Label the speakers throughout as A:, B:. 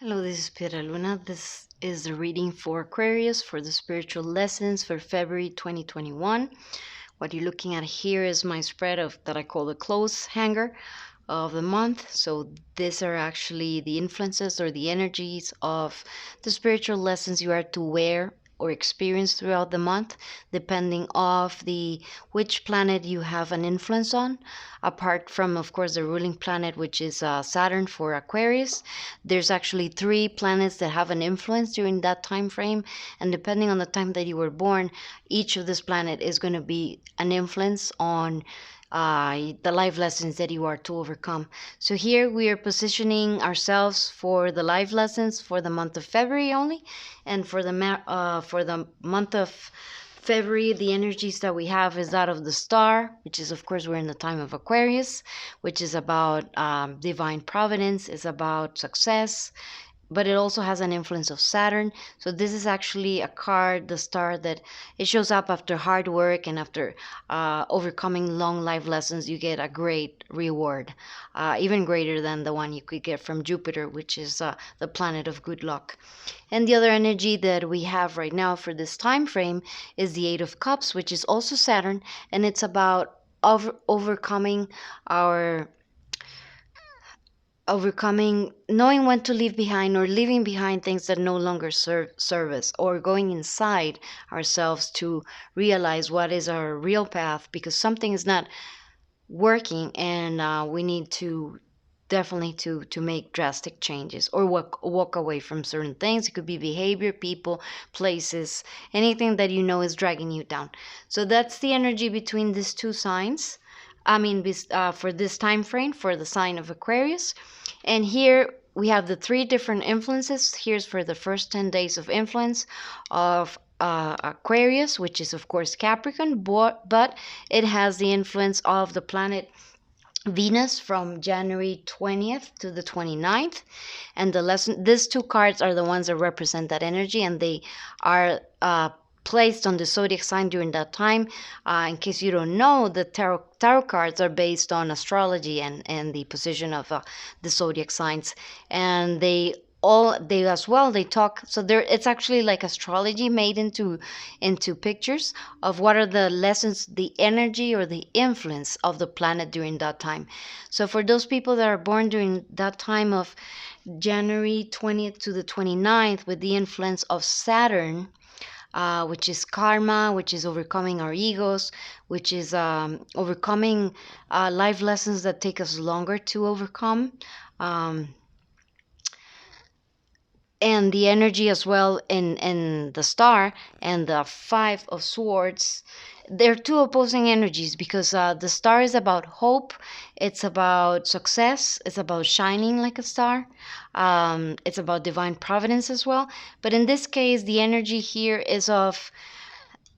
A: Hello, this is Piedraluna. This is the reading for Aquarius for the spiritual lessons for February 2021. What you're looking at here is my spread of that I call the clothes hanger of the month. So these are actually the influences or the energies of the spiritual lessons you are to wear or experience throughout the month, depending of the which planet you have an influence on. Apart from, of course, the ruling planet, which is Saturn for Aquarius, there's actually three planets that have an influence during that time frame, and depending on the time that you were born, each of this planet is going to be an influence on the life lessons that you are to overcome. So here we are positioning ourselves for the life lessons for the month of February only, and for the month of February, the energies that we have is that of the star, which is, of course, we're in the time of Aquarius, which is about divine providence, is about success, but it also has an influence of Saturn. So this is actually a card, the star, that it shows up after hard work and after overcoming long life lessons. You get a great reward, even greater than the one you could get from Jupiter, which is the planet of good luck. And the other energy that we have right now for this time frame is the Eight of Cups, which is also Saturn, and it's about overcoming our overcoming, knowing when to leave behind or leaving behind things that no longer serve us, or going inside ourselves to realize what is our real path, because something is not working, and we need to definitely to make drastic changes or walk away from certain things. It could be behavior, people, places, anything that you know is dragging you down. So that's the energy between these two signs. For this time frame for the sign of Aquarius. And here we have the three different influences. Here's for the first 10 days of influence of Aquarius, which is, of course, Capricorn, but it has the influence of the planet Venus from January 20th to the 29th. And these two cards are the ones that represent that energy, and they are placed on the zodiac sign during that time. In case you don't know, the tarot cards are based on astrology and the position of the zodiac signs, and they talk. So there, it's actually like astrology made into pictures of what are the lessons, the energy or the influence of the planet during that time. So for those people that are born during that time of January 20th to the 29th, with the influence of Saturn, which is karma, which is overcoming our egos, which is overcoming life lessons that take us longer to overcome. And the energy as well in the star and the Five of Swords, they're two opposing energies, because the star is about hope, it's about success, it's about shining like a star, it's about divine providence as well. But in this case, the energy here is of,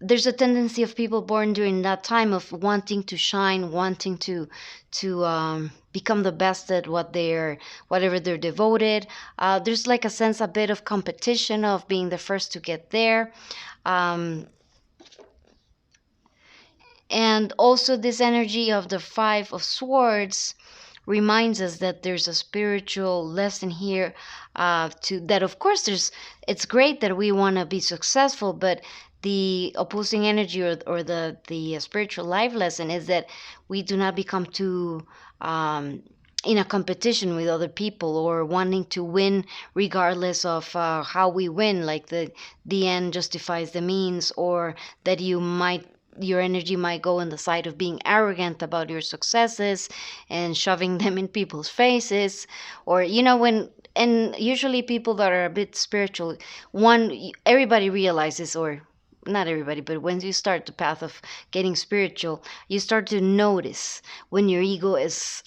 A: there's a tendency of people born during that time of wanting to shine, wanting to become the best at whatever they're devoted. There's like a sense, a bit of competition of being the first to get there. And also this energy of the Five of Swords reminds us that there's a spiritual lesson here, to that, of course, it's great that we want to be successful, but the opposing energy, or the spiritual life lesson, is that we do not become too in a competition with other people, or wanting to win regardless of how we win, like the end justifies the means, or that your energy might go on the side of being arrogant about your successes and shoving them in people's faces, or and usually people that are a bit spiritual, everybody realizes, or not everybody, but when you start the path of getting spiritual, you start to notice when your ego is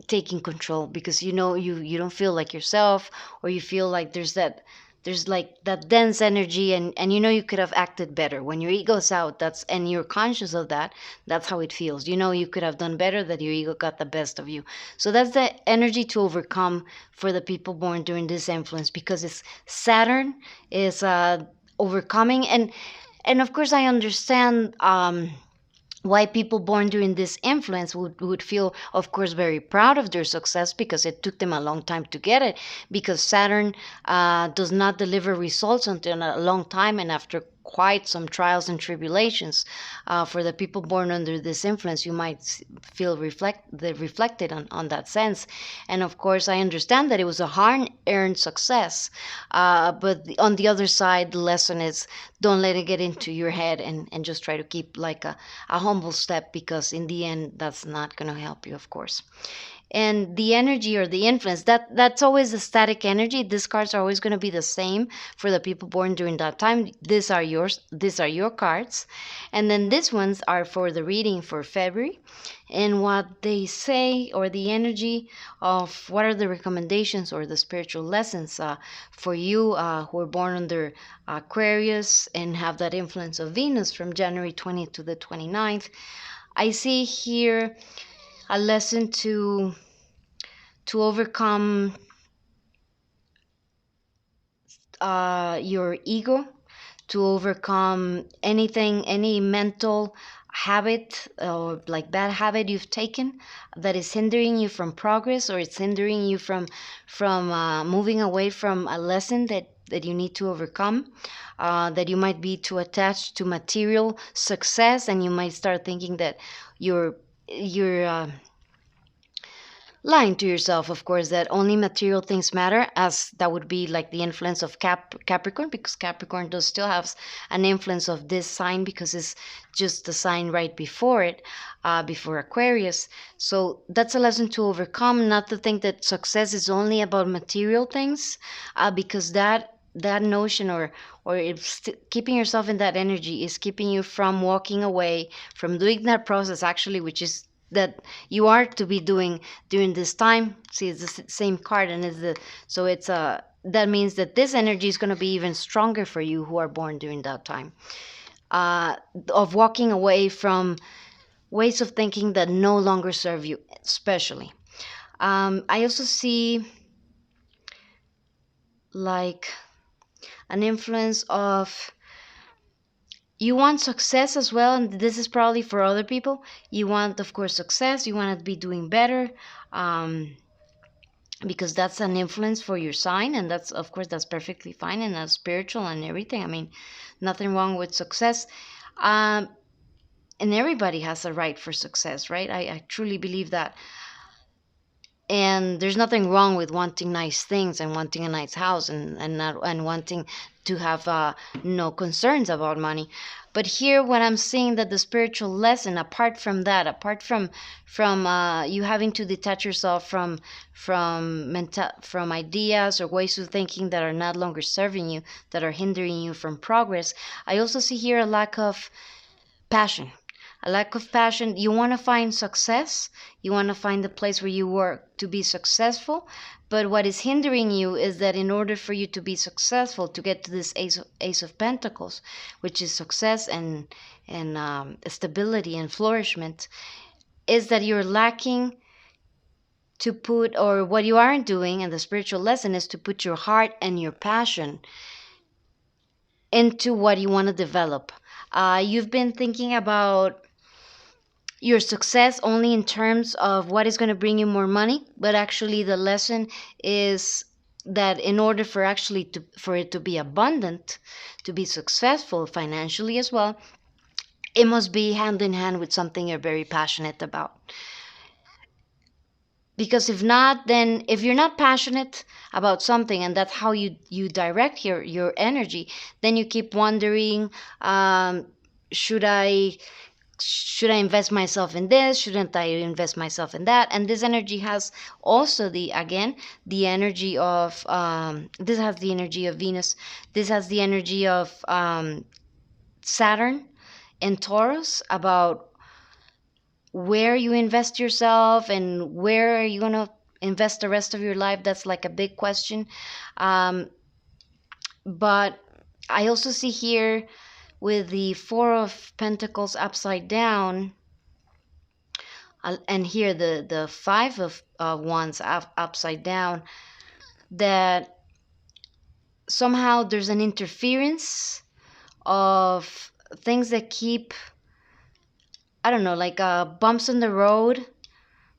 A: taking control, because you don't feel like yourself, or you feel like there's like that dense energy, and you could have acted better when your ego's out. And you're conscious of that. That's how it feels. You could have done better, that your ego got the best of you. So that's the energy to overcome for the people born during this influence, because it's Saturn is overcoming. And of course I understand, why people born during this influence would feel, of course, very proud of their success because it took them a long time to get it, because Saturn does not deliver results until a long time and after quite some trials and tribulations. For the people born under this influence, you might feel reflected on that sense. And of course, I understand that it was a hard earned success, but on the other side, the lesson is don't let it get into your head, and just try to keep like a humble step, because in the end that's not going to help you, of course. And the energy or the influence, that's always a static energy. These cards are always going to be the same for the people born during that time. These are yours, these are your cards. And then these ones are for the reading for February, and what they say, or the energy of what are the recommendations or the spiritual lessons for you who are born under Aquarius and have that influence of Venus from January 20th to the 29th. I see here a lesson to overcome your ego, to overcome anything, any mental habit or like bad habit you've taken that is hindering you from progress, or it's hindering you from moving away from a lesson that you need to overcome. That you might be too attached to material success, and you might start thinking that you're lying to yourself, of course, that only material things matter, as that would be like the influence of Capricorn, because Capricorn does still have an influence of this sign because it's just the sign right before it, before Aquarius. So that's a lesson to overcome, not to think that success is only about material things, because that notion, or keeping yourself in that energy, is keeping you from walking away from doing that process, actually, which is that you are to be doing during this time. See, it's the same card, and it's that means that this energy is going to be even stronger for you who are born during that time, of walking away from ways of thinking that no longer serve you, especially. I also see like an influence of, you want success as well, and this is probably for other people. You want, of course, success. You want to be doing better, um, because that's an influence for your sign, and that's, of course, that's perfectly fine, and that's spiritual and everything. I mean, nothing wrong with success. um, and everybody has a right for success, right? I truly believe that. And there's nothing wrong with wanting nice things and wanting a nice house, and not and wanting to have no concerns about money. But here, what I'm seeing, that the spiritual lesson, apart from that, apart from you having to detach yourself from ideas or ways of thinking that are not longer serving you, that are hindering you from progress, I also see here a lack of passion. A lack of passion. You want to find success, you want to find the place where you work to be successful, but what is hindering you is that in order for you to be successful, to get to this ace of pentacles, which is success and stability and flourishment, is that you're lacking to put, or what you aren't doing, and the spiritual lesson is to put your heart and your passion into what you want to develop. You've been thinking about your success only in terms of what is going to bring you more money, but actually the lesson is that in order for actually for it to be abundant, to be successful financially as well, it must be hand in hand with something you're very passionate about. Because if not, then if you're not passionate about something, and that's how you direct your energy, then you keep wondering, should I invest myself in this? Shouldn't I invest myself in that? And this energy has also the energy of, this has the energy of Venus. This has the energy of Saturn and Taurus, about where you invest yourself and where are you going to invest the rest of your life. That's like a big question. Um, but I also see here with the Four of Pentacles upside down, and here the Five of Wands upside down, that somehow there's an interference of things that keep I don't know, like bumps in the road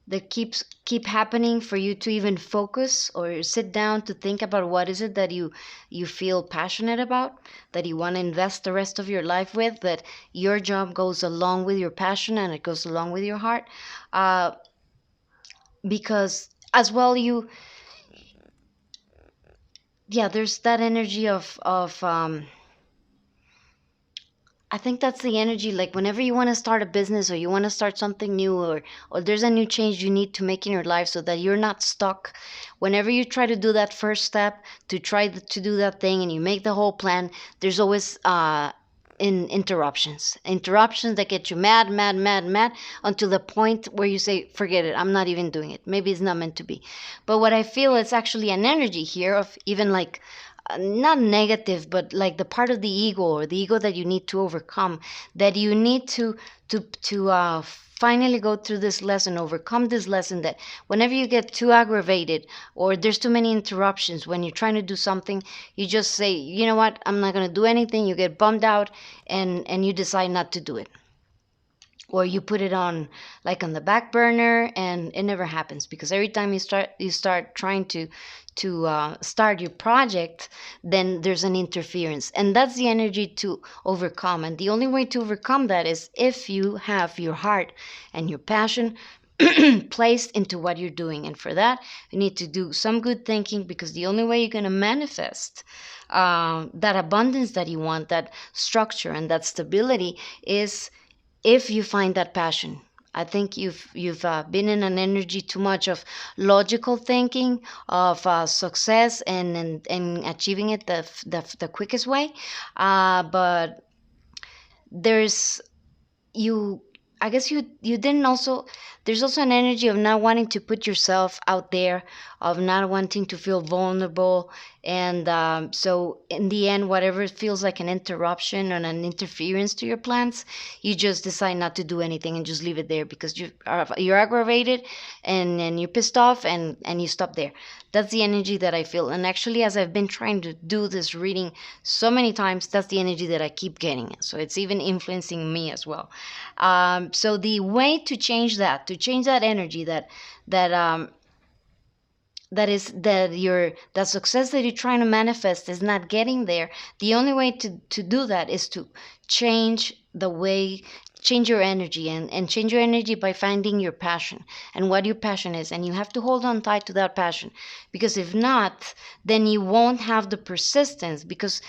A: that keep happening for you to even focus or sit down to think about what is it that you feel passionate about, that you want to invest the rest of your life with, that your job goes along with your passion and it goes along with your heart. uh, because as well, you yeah, there's that energy of I think that's the energy, like whenever you want to start a business or you want to start something new, or there's a new change you need to make in your life so that you're not stuck. Whenever you try to do that first step to to do that thing and you make the whole plan, there's always in interruptions that get you mad, mad, mad, mad, until the point where you say, forget it, I'm not even doing it. Maybe it's not meant to be. But what I feel is actually an energy here of even like not negative, but like the part of the ego, or the ego that you need to overcome, that you need to finally go through this lesson, overcome this lesson, that whenever you get too aggravated or there's too many interruptions when you're trying to do something, you just say, you know what, I'm not going to do anything. You get bummed out, and you decide not to do it, or you put it on, like on the back burner, and it never happens, because every time you start trying to start your project, then there's an interference, and that's the energy to overcome. And the only way to overcome that is if you have your heart and your passion placed into what you're doing. And for that, you need to do some good thinking, because the only way you're going to manifest that abundance that you want, that structure and that stability, is if you find that passion. I think you've been in an energy too much of logical thinking, of success, and achieving it the quickest way. But there's you I guess you didn't also there's also an energy of not wanting to put yourself out there, of not wanting to feel vulnerable. And so in the end, whatever feels like an interruption and an interference to your plans, you just decide not to do anything and just leave it there, because you're aggravated, and you're pissed off, and you stop there. That's the energy that I feel. And actually, as I've been trying to do this reading so many times, that's the energy that I keep getting. So it's even influencing me as well. So the way to change that energy, that that is that your that success that you're trying to manifest is not getting there. The only way to do that is to change the way change your energy, and change your energy by finding your passion and what your passion is. And you have to hold on tight to that passion, because if not, then you won't have the persistence. Because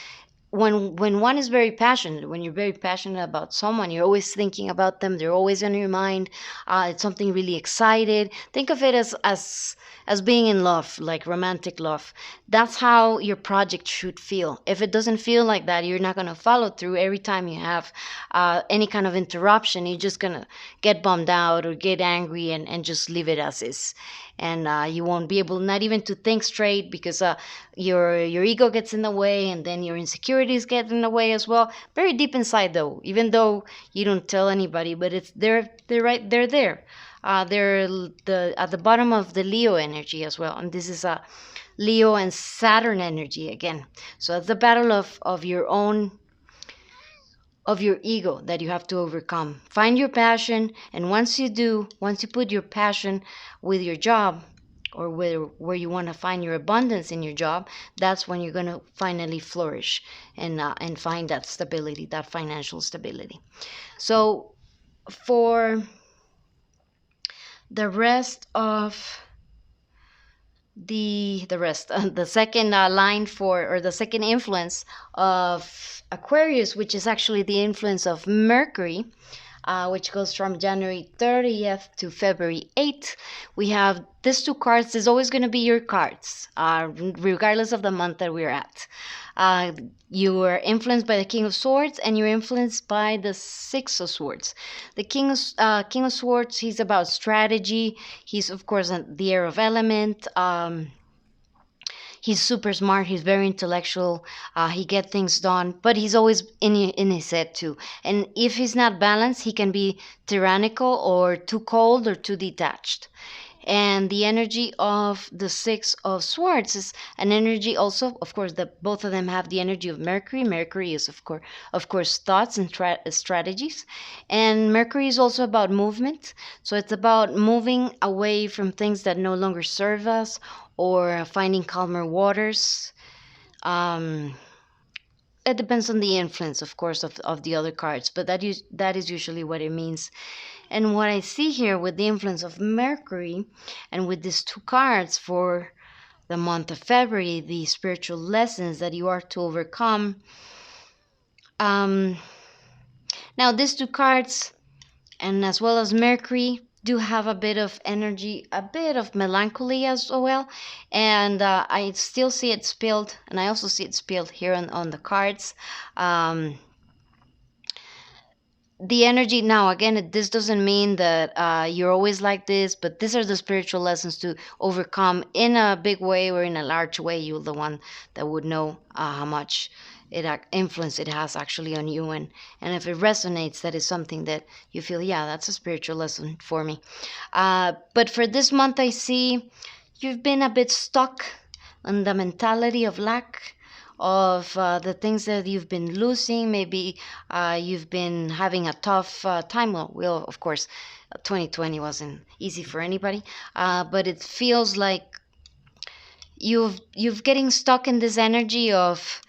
A: when one is very passionate, when you're very passionate about someone, you're always thinking about them, they're always on your mind. It's something really excited. Think of it as being in love, like romantic love. That's how your project should feel. If it doesn't feel like that, you're not going to follow through. Every time you have any kind of interruption, you're just going to get bummed out or get angry, and just leave it as is. And you won't be able not even to think straight, because your ego gets in the way, and then your insecurities get in the way as well. Very deep inside, though, even though you don't tell anybody, but it's they're there. They're at the bottom of the Leo energy as well, and this is a Leo and Saturn energy again. So it's the battle of your own, of your ego, that you have to overcome. Find your passion, and once you put your passion with your job, or where you want to find your abundance in your job, that's when you're going to finally flourish, and find that stability, that financial stability. So for the rest of the second line for, or the second influence of Aquarius, which is actually the influence of Mercury, which goes from January 30th to February 8th. We have these two cards. There's always going to be your cards, regardless of the month that we're at. You are influenced by the King of Swords, and you're influenced by the Six of Swords. The King of Swords, he's about strategy. He's, of course, the air of element. He's super smart. He's very intellectual. He gets things done, but he's always in his head too. And if he's not balanced, he can be tyrannical, or too cold, or too detached. And the energy of the Six of Swords is an energy also, of course, that both of them have the energy of Mercury. Mercury is, of course, thoughts and strategies. And Mercury is also about movement. So it's about moving away from things that no longer serve us, or finding calmer waters. Um, it depends on the influence, of course, of the other cards, but that is usually what it means. And what I see here with the influence of Mercury and with these two cards for the month of February, the spiritual lessons that you are to overcome. Um, Now, these two cards, and as well as Mercury, do have a bit of energy, a bit of melancholy as well. And I still see it spilled, and I also see it spilled here on the cards. Um, the energy now, again, this doesn't mean that you're always like this, but these are the spiritual lessons to overcome in a big way or in a large way. You're the one that would know how much influence it has actually on you, and if it resonates, that is something that you feel, yeah, that's a spiritual lesson for me. But for this month, I see you've been a bit stuck on the mentality of lack, of the things that you've been losing. Maybe you've been having a tough time. Well, of course, 2020 wasn't easy for anybody, but it feels like you've getting stuck in this energy of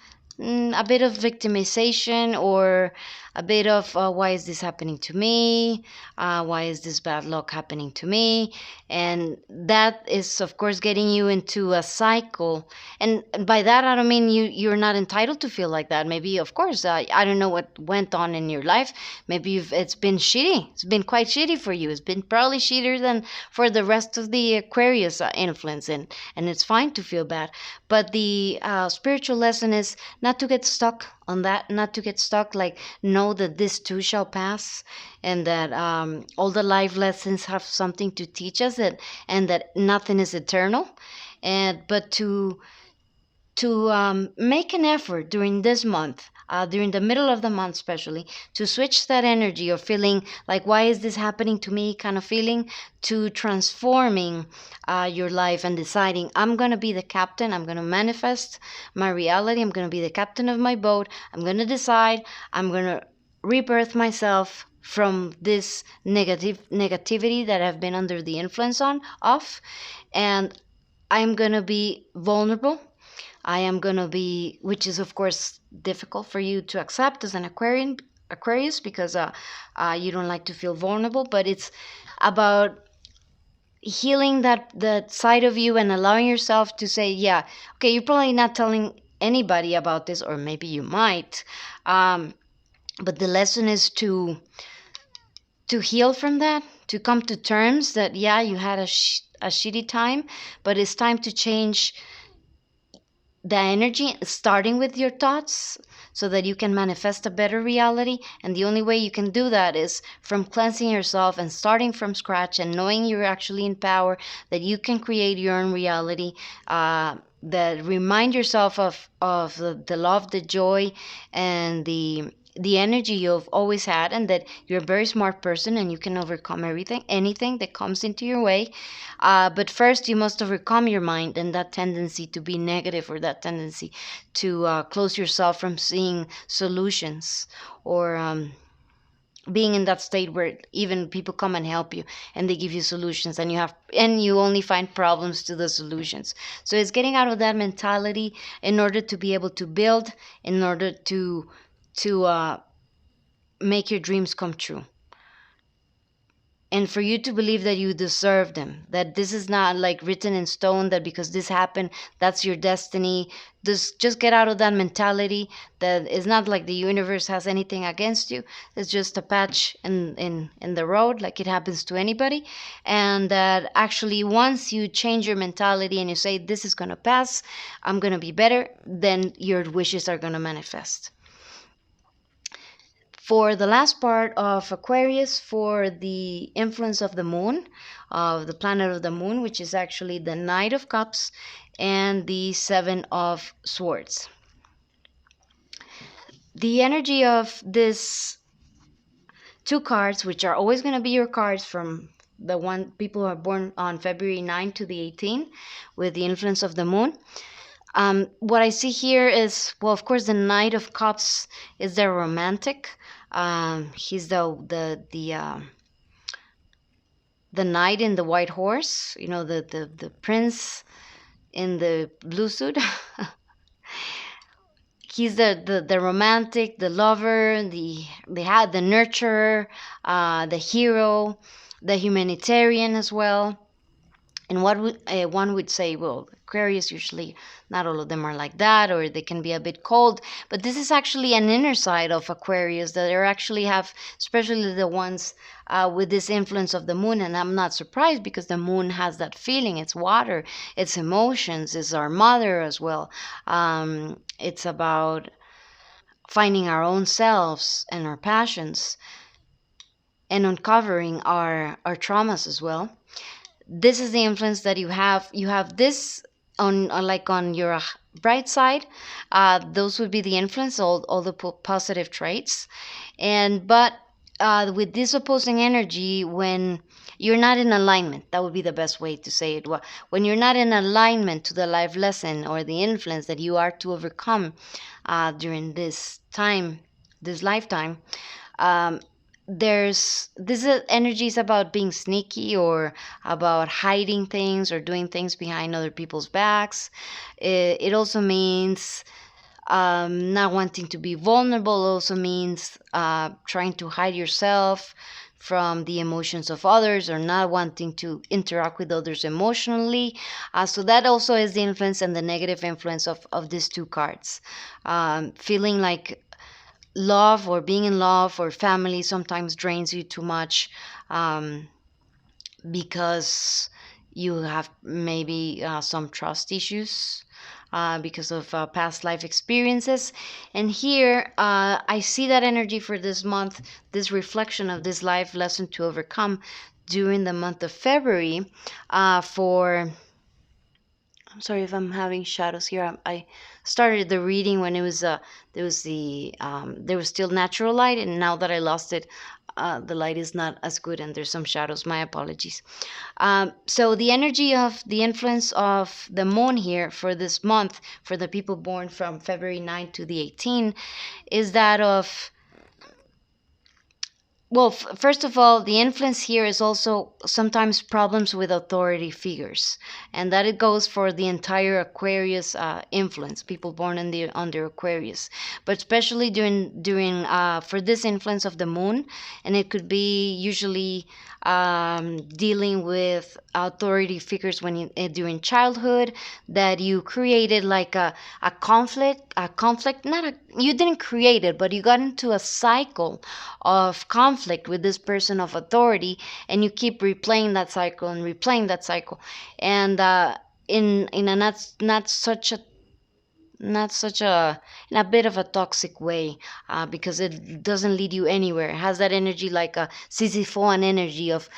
A: a bit of victimization, or a bit of why is this happening to me, why is this bad luck happening to me, and that is, of course, getting you into a cycle. And by that, I don't mean you're not entitled to feel like that. Maybe, of course, I don't know what went on in your life. Maybe it's been shitty. It's been quite shitty for you. It's been probably shittier than for the rest of the Aquarius influence, and it's fine to feel bad. But the spiritual lesson is not to get stuck on that, not to get stuck, like, know that this too shall pass, and that all the life lessons have something to teach us, and that nothing is eternal. And but to make an effort during this month, during the middle of the month especially, to switch that energy of feeling like, why is this happening to me kind of feeling, to transforming your life and deciding, I'm going to be the captain, I'm going to manifest my reality, I'm going to be the captain of my boat, I'm going to decide, I'm going to rebirth myself from this negativity that I've been under the influence of, and I'm going to be vulnerable. I am going to be, which is, of course, difficult for you to accept as an Aquarius, because you don't like to feel vulnerable, but it's about healing that side of you and allowing yourself to say, yeah, okay, you're probably not telling anybody about this, or maybe you might, but the lesson is to heal from that, to come to terms that, yeah, you had a shitty time, but it's time to change the energy, starting with your thoughts, so that you can manifest a better reality. And the only way you can do that is from cleansing yourself and starting from scratch, and knowing you're actually in power, that you can create your own reality. That remind yourself of the love, the joy, and the energy you've always had, and that you're a very smart person and you can overcome anything that comes into your way. But first, you must overcome your mind and that tendency to be negative, or that tendency to close yourself from seeing solutions, or being in that state where even people come and help you and they give you solutions, and you only find problems to the solutions. So it's getting out of that mentality in order to be able to build, in order to make your dreams come true, and for you to believe that you deserve them, that this is not like written in stone, that because this happened, that's your destiny. Just get out of that mentality, that it's not like the universe has anything against you. It's just a patch in the road, like it happens to anybody. And that actually, once you change your mentality and you say, this is going to pass, I'm going to be better, then your wishes are going to manifest. For the last part of Aquarius, for the influence of the moon, of the planet of the moon, which is actually the Knight of Cups and the Seven of Swords. The energy of these two cards, which are always going to be your cards from the one people who are born on February 9 to the 18th, with the influence of the moon. What I see here is, well, of course, the Knight of Cups is the romantic. He's the knight in the white horse, the prince in the blue suit. He's the romantic, the lover, the nurturer, the hero, the humanitarian as well. And what one would say, well, Aquarius usually, not all of them are like that, or they can be a bit cold. But this is actually an inner side of Aquarius that they actually have, especially the ones with this influence of the moon. And I'm not surprised, because the moon has that feeling. It's water, it's emotions, it's our mother as well. It's about finding our own selves and our passions, and uncovering our traumas as well. This is the influence that you have this on your bright side. Those would be the influence, all the positive traits. But with this opposing energy, when you're not in alignment, that would be the best way to say it. When you're not in alignment to the life lesson or the influence that you are to overcome during this lifetime, this energy is about being sneaky, or about hiding things, or doing things behind other people's backs. It also means not wanting to be vulnerable. Also means trying to hide yourself from the emotions of others, or not wanting to interact with others emotionally. So that also is the influence and the negative influence of these two cards. Feeling like love, or being in love, or family sometimes drains you too much, because you have maybe some trust issues because of past life experiences. And here I see that energy for this month, this reflection of this life lesson to overcome during the month of February. I'm sorry if I'm having shadows here. I started the reading when it was there was still natural light, and now that I lost it, the light is not as good, and there's some shadows. My apologies. So the energy of the influence of the moon here for this month, for the people born from February 9 to the 18, is that of, well, first of all, the influence here is also sometimes problems with authority figures, and that it goes for the entire Aquarius influence, people born under Aquarius, but especially during for this influence of the moon, and it could be usually dealing with authority figures during childhood, that you created like a conflict. Not you didn't create it, but you got into a cycle of conflict with this person of authority, and you keep replaying that cycle and replaying that cycle, and in a not such a in a bit of a toxic way, because it doesn't lead you anywhere. It has that energy like a Sisyphean energy of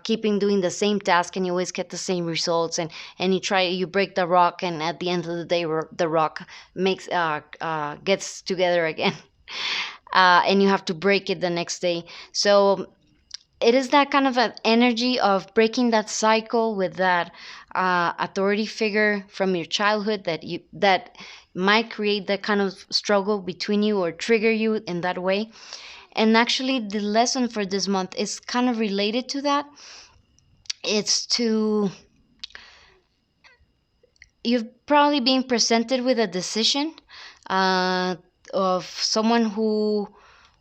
A: keeping doing the same task, and you always get the same results, and you break the rock, and at the end of the day the rock gets together again. And you have to break it the next day. So it is that kind of an energy of breaking that cycle with that authority figure from your childhood, that might create that kind of struggle between you, or trigger you in that way. And actually, the lesson for this month is kind of related to that. It's you've probably been presented with a decision of someone who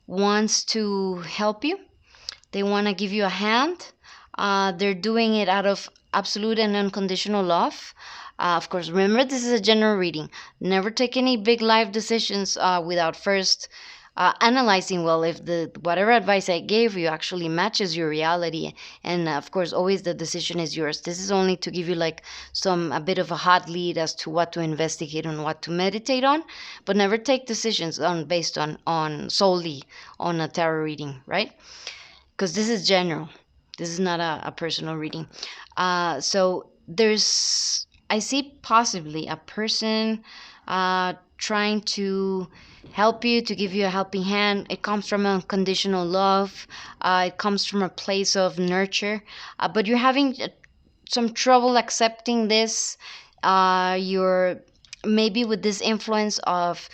A: wants to help you. They want to give you a hand. They're doing it out of absolute and unconditional love. Of course, remember, this is a general reading. Never take any big life decisions without first analyzing well if the whatever advice I gave you actually matches your reality. And of course, always the decision is yours. This is only to give you like a bit of a hot lead as to what to investigate and what to meditate on, but never take decisions based on solely on a tarot reading, right? Because this is general. This is not a personal reading. So there's I see possibly a person trying to help you, to give you a helping hand. It comes from unconditional love. It comes from a place of nurture. But you're having some trouble accepting this. You're maybe with this influence of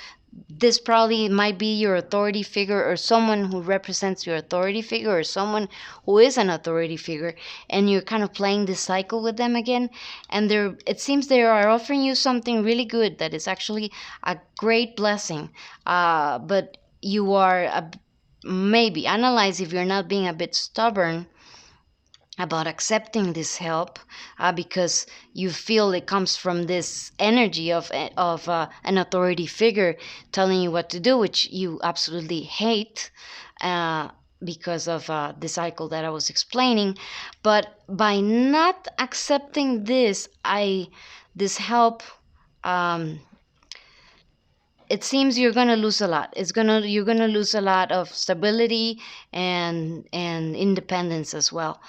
A: this probably might be your authority figure or someone who represents your authority figure or someone who is an authority figure, and you're kind of playing this cycle with them again, and they're it seems they are offering you something really good that is actually a great blessing, but you are maybe analyze if you're not being a bit stubborn about accepting this help, because you feel it comes from this energy of an authority figure telling you what to do, which you absolutely hate, uh, because of the cycle that I was explaining. But by not accepting this help, um, it seems you're gonna lose a lot. You're gonna lose a lot of stability and independence as well,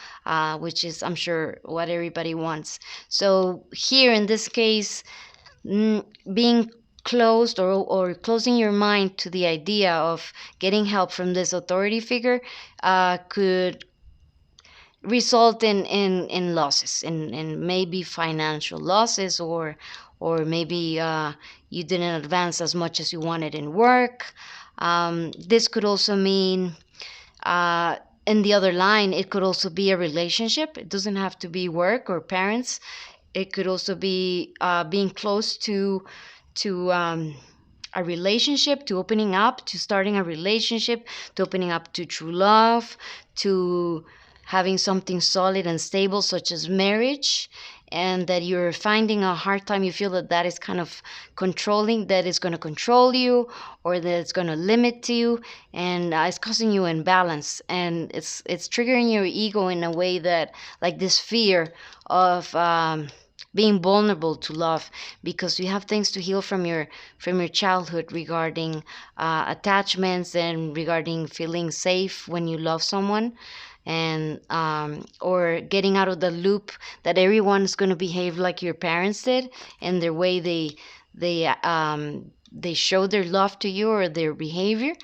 A: which is, I'm sure, what everybody wants. So here in this case, being closed or closing your mind to the idea of getting help from this authority figure could result in losses, in maybe financial losses, or maybe you didn't advance as much as you wanted in work. This could also mean, uh, in the other line, it could also be a relationship. It doesn't have to be work or parents. It could also be being close to a relationship, to opening up, to starting a relationship, to opening up to true love, to having something solid and stable, such as marriage, and that you're finding a hard time. You feel that that is kind of controlling, that is going to control you, or that it's going to limit you, and it's causing you imbalance, and it's triggering your ego in a way that, like this fear of being vulnerable to love, because you have things to heal from your childhood regarding attachments and regarding feeling safe when you love someone, and or getting out of the loop that everyone's going to behave like your parents did and their way they show their love to you or their behavior.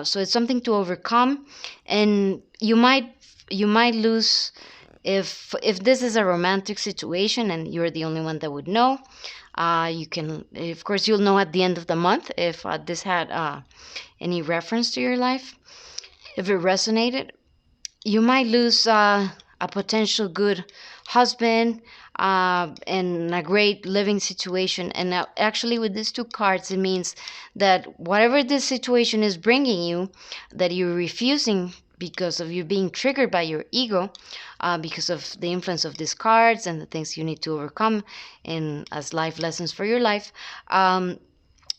A: So it's something to overcome, and you might lose if this is a romantic situation and you're the only one that would know. You can, of course, you'll know at the end of the month if this had any reference to your life, if it resonated. You might lose a potential good husband and a great living situation. And now, actually, with these two cards, it means that whatever this situation is bringing you, that you're refusing because of you being triggered by your ego, because of the influence of these cards and the things you need to overcome in as life lessons for your life.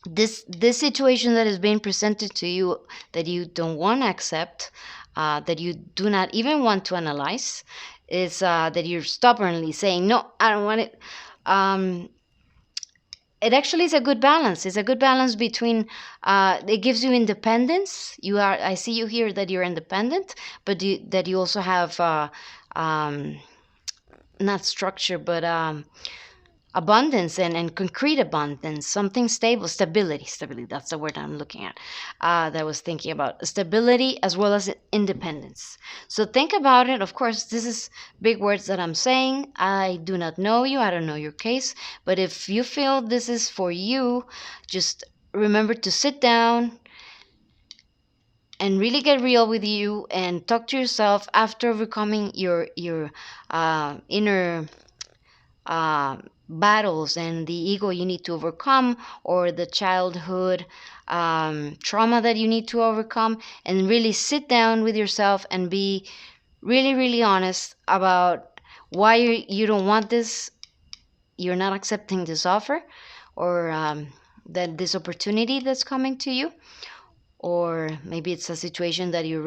A: This situation that is being presented to you that you don't want to accept, that you do not even want to analyze, is that you're stubbornly saying no, I don't want it. It actually is a good balance. It's a good balance between it gives you independence. I see you here that you're independent, but that you also have not structure, but abundance and concrete abundance, something stable, stability, that's the word I'm looking at, that I was thinking about, stability as well as independence. So think about it. Of course, this is big words that I'm saying. I do not know you, I don't know your case, but if you feel this is for you, just remember to sit down and really get real with you and talk to yourself after overcoming your inner battles and the ego you need to overcome, or the childhood trauma that you need to overcome, and really sit down with yourself and be really, really honest about why you don't want this, you're not accepting this offer, or that this opportunity that's coming to you, or maybe it's a situation that you've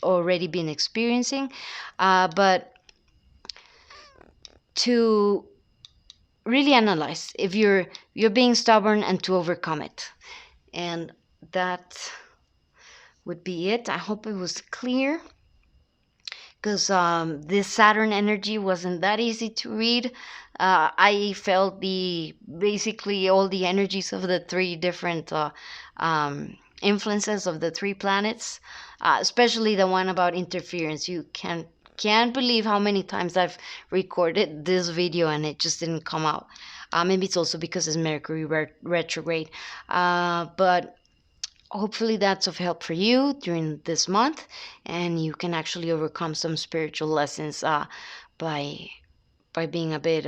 A: already been experiencing, but to really analyze if you're being stubborn and to overcome it. And that would be it. I hope it was clear, because this Saturn energy wasn't that easy to read. I felt the basically all the energies of the three different influences of the three planets, especially the one about interference. You can't believe how many times I've recorded this video and it just didn't come out. Maybe it's also because it's Mercury retrograde, but hopefully that's of help for you during this month, and you can actually overcome some spiritual lessons by being a bit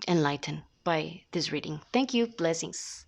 A: enlightened by this reading. Thank you. Blessings.